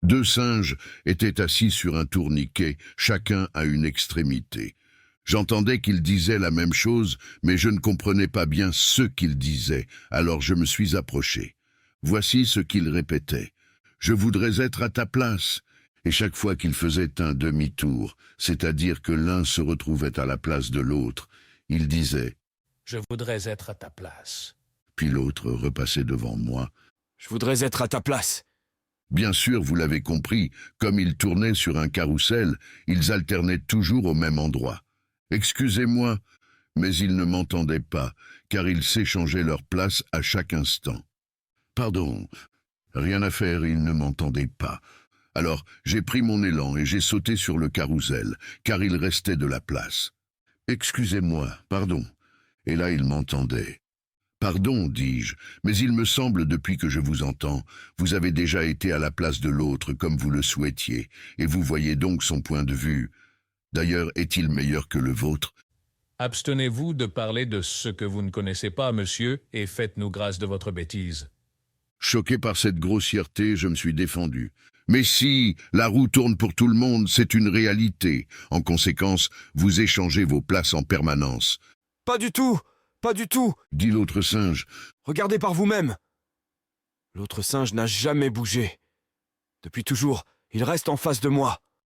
Deux singes étaient assis sur un tourniquet, chacun à une extrémité. J'entendais qu'ils disaient la même chose, mais je ne comprenais pas bien ce qu'ils disaient, alors je me suis approché. Voici ce qu'ils répétaient. « Je voudrais être à ta place !» Et chaque fois qu'ils faisaient un demi-tour, c'est-à-dire que l'un se retrouvait à la place de l'autre, il disait « Je voudrais être à ta place. » Puis l'autre repassait devant moi. « Je voudrais être à ta place. » Bien sûr, vous l'avez compris, comme ils tournaient sur un carrousel, ils alternaient toujours au même endroit. Excusez-moi, mais ils ne m'entendaient pas, car ils s'échangeaient leur place à chaque instant. Pardon, rien à faire, ils ne m'entendaient pas. Alors, j'ai pris mon élan et j'ai sauté sur le carrousel, car il restait de la place. Excusez-moi, pardon. Et là, ils m'entendaient. Pardon, dis-je, mais il me semble, depuis que je vous entends, vous avez déjà été à la place de l'autre comme vous le souhaitiez, et vous voyez donc son point de vue. D'ailleurs, est-il meilleur que le vôtre? Abstenez-vous de parler de ce que vous ne connaissez pas, monsieur, et faites-nous grâce de votre bêtise. Choqué par cette grossièreté, je me suis défendu. Mais si, la roue tourne pour tout le monde, c'est une réalité. En conséquence, vous échangez vos places en permanence. Pas du tout, pas du tout, dit l'autre singe. Regardez par vous-même. L'autre singe n'a jamais bougé. Depuis toujours, il reste en face de moi.